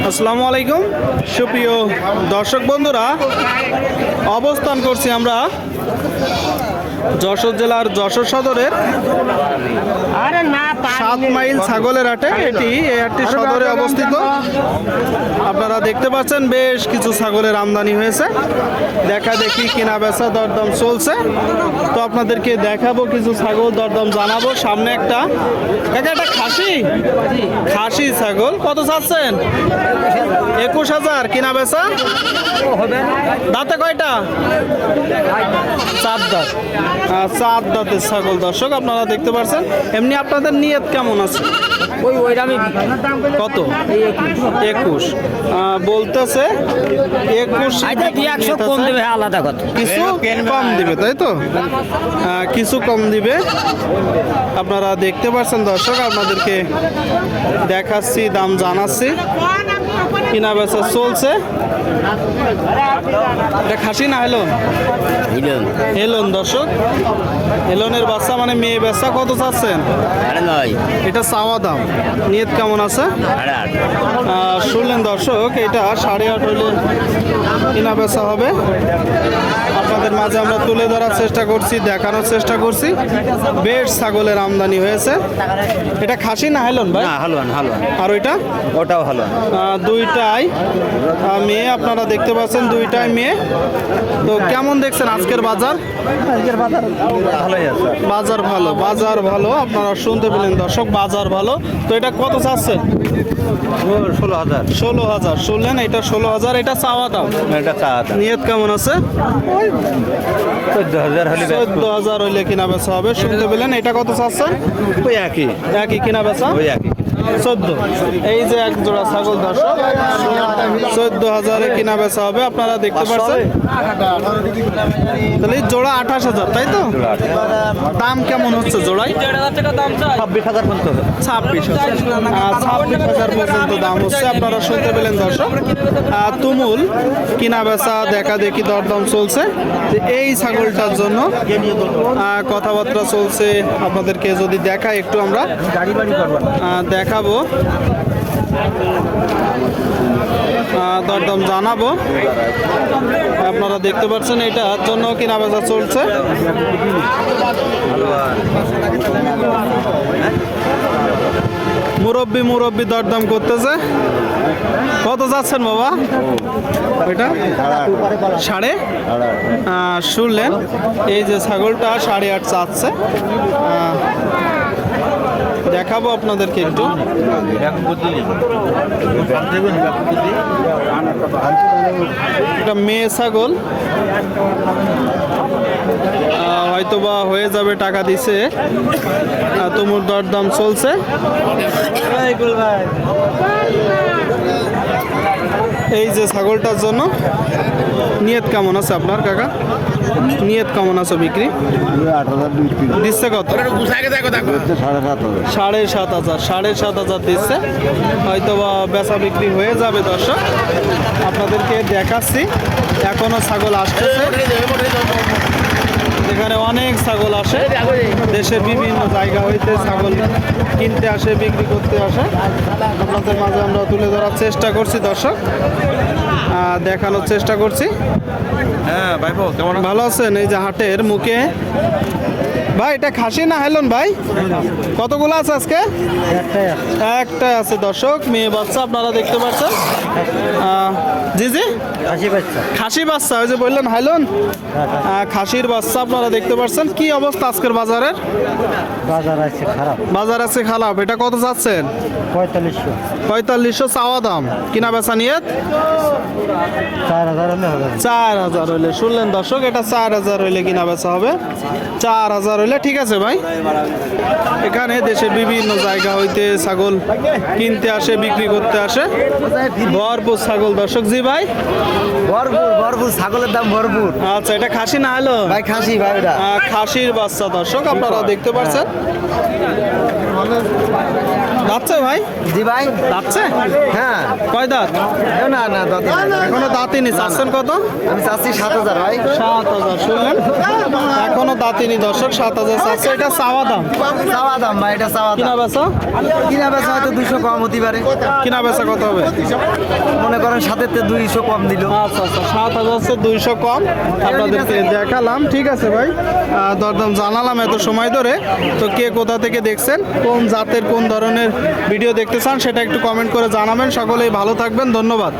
আসসালামু আলাইকুম সুপ্রিয় দর্শক বন্ধুরা, অবস্থান করছি আমরা যশোর জেলার যশোর সদরের 7 মাইল ছাগলের হাটে। এই হাটটি সদরে অবস্থিত। আপনারা দেখতে পাচ্ছেন বেশ কিছু ছাগলের আমদানি হয়েছে। দেখা দেখি কিনা বেচা দরদাম চলছে, তো আপনাদেরকে দেখাবো কিছু ছাগল, দরদাম জানাবো। সামনে একটা খাসি ছাগল কত চাচ্ছেন? 21,000 কিনা বেচা। দাঁতে কয়টা? 4 দাঁত। 4 দাঁতের ছাগল দর্শক আপনারা দেখতে পাচ্ছেন। এমনি আপনাদের নিয়ত কেমন আছে? কত? 21 বলতেছে। 21 কম দেবে, আলাদা কথা। কিছু কম দিবে, তাই তো? কিছু কম দিবে। আপনারা দেখতে পাচ্ছেন দর্শক, আপনাদেরকে দেখাচ্ছি, দাম জানাচ্ছি। কিনা বেচা চলছে। এটা খাসি না হেলন? হেলন দর্শক, হেলনের বাচ্চা মানে মেয়ে বাচ্চা। কত চাচ্ছেন? এটা চাওয়া দাম। নিয়ত কেমন আছে? শুনলেন দর্শক, এটা 8.5 হলে কিনা বেচা হবে। আপনাদের মাঝে আমরা তুলে ধরার চেষ্টা করছি, দেখানোর চেষ্টা করছি। বেশ ছাগলের আমদানি হয়েছে। এটা খাসি না হেলন ভাই? হালুয়ান। আর ওটাও হালুয়ান। দুইটাই মেয়ে। আপনারা দেখতে পাচ্ছেন দুইটাই মেয়ে। তো কেমন দেখছেন আজকের বাজার? বাজার ভালো। আপনারা শুনতে পেলেন দর্শক, বাজার ভালো। তো এটা কত চাচ্ছে? 16,000 শুনলেন। এটা 16,000। এটা চাওয়া দাম। নিয়ত কেমন আছে? 14,000 হইলে কিনা বেচা হবে। শুনতে পেলেন। এটা কত চাচ্ছেন? একই কিনা বেচা। 14। এই যে এক জোড়া ছাগল দর্শক, 14,000 কিনা বেচা হবে। আপনারা দেখতে পাচ্ছেন। তাহলে জোড়া 28,000, তাই তো? দাম কেমন হচ্ছে জোড়ায়? 26,000 পর্যন্ত দাম হচ্ছে। আপনারা শুনতে পেলেন দর্শক। তুমুল কিনা বেচা, দেখা দেখি, দরদাম চলছে। এই ছাগলটার জন্য কথাবার্তা চলছে। আপনাদেরকে যদি দেখাই একটু, আমরা দেখাবো, দরদাম জানাবো। আপনারা দেখতে পাচ্ছেন এটার জন্য কিনা বেচা চলছে। মুরব্বি দরদাম করতেছে। কত যাচ্ছেন বাবা? এটা 8.5 শুনলেন। এই যে ছাগলটা 8.5 চাচ্ছে। দেখাবো আপনাদেরকে একটু। এটা মেয়ে ছাগল, হয়তোবা হয়ে যাবে, টাকা দিছে। তুমুর দরদাম চলছে। এই যে ছাগলটার জন্য নিয়ত কেমন আছে আপনার কাকা? নিয়ত কেমন আছে বিক্রি? দিচ্ছে কত? 7,500 দিচ্ছে। হয়তো বা বেচা বিক্রি হয়ে যাবে দর্শক। আপনাদেরকে দেখাচ্ছি, এখনো ছাগল আসতেছে। এখানে অনেক ছাগল আসে, দেশের বিভিন্ন জায়গা হইতে ছাগল কিনতে আসে, বিক্রি করতে আসে। আপনাদের মাঝে আমরা তুলে ধরার চেষ্টা করছি দর্শক, দেখানোর চেষ্টা করছি। হ্যাঁ ভাই, কেমন ভালো আছেন? এই যে হাটের মুখে ভাই, এটা খাসি না হেলন ভাই? কতগুলো আছে আজকে? একটা আছে দর্শক, মেয়ে বাচ্চা। আপনারা দেখতে পাচ্ছেন। জি খাসি বাচ্চা। ওই যে বললেন হেলন, খাসির বাচ্চা। আপনারা দেখতে পাচ্ছেন। কি অবস্থা আজকের বাজারের? বাজার আছে খারাপ। এটা কত চাচ্ছেন? 4500 চাওয়া দাম। কিনা বেচা নিয়ত 4,000 হইলে। শুনলেন দর্শক, এটা 4,000 হইলে কিনা বেচা হবে। 4,000 হইলে ঠিক আছে ভাই। এখানে দেশের বিভিন্ন জায়গা হইতে ছাগল কিনতে আসে, বিক্রি করতে আসে। ভরপুর ছাগল দর্শক। জি ভাই, ভরপুর ছাগলের দাম ভরপুর। আচ্ছা, এটা খাসি না হলো ভাই? খাসি ভাই, খাসির বাচ্চা দর্শক আপনারা দেখতে পাচ্ছেন। দাঁতছে ভাই? জি ভাই। দাঁতছে? হ্যাঁ। কয় দাঁত? না না দাঁতে এখনো দাঁতিনি। চাচ্ছেন কত? আমি চাচ্ছি 7,000 ভাই। 7,000 শুনলেন? এখনো দাঁতিনি দর্শক, 7,000 চাচ্ছে। এটা চাওয়া দাম। চাওয়া দাম ভাই, এটা চাওয়া কিনা দাম। বেচা? কিনা বেচা হয়তো 200 কম হতে পারে। কিনা বেচা কত হবে? মনে করেন 7-তে 200 কম দিল। আচ্ছা আচ্ছা, 7,000 200 কম আপনাদেরকে দেখালাম। ঠিক আছে ভাই, দরদাম জানালাম এত সময় ধরে। তো কে কোথা থেকে দেখছেন, কোন জাতের কোন ধরনের ভিডিও দেখতে চান সেটা একটু কমেন্ট করে জানাবেন। সকলেই ভালো থাকবেন, ধন্যবাদ।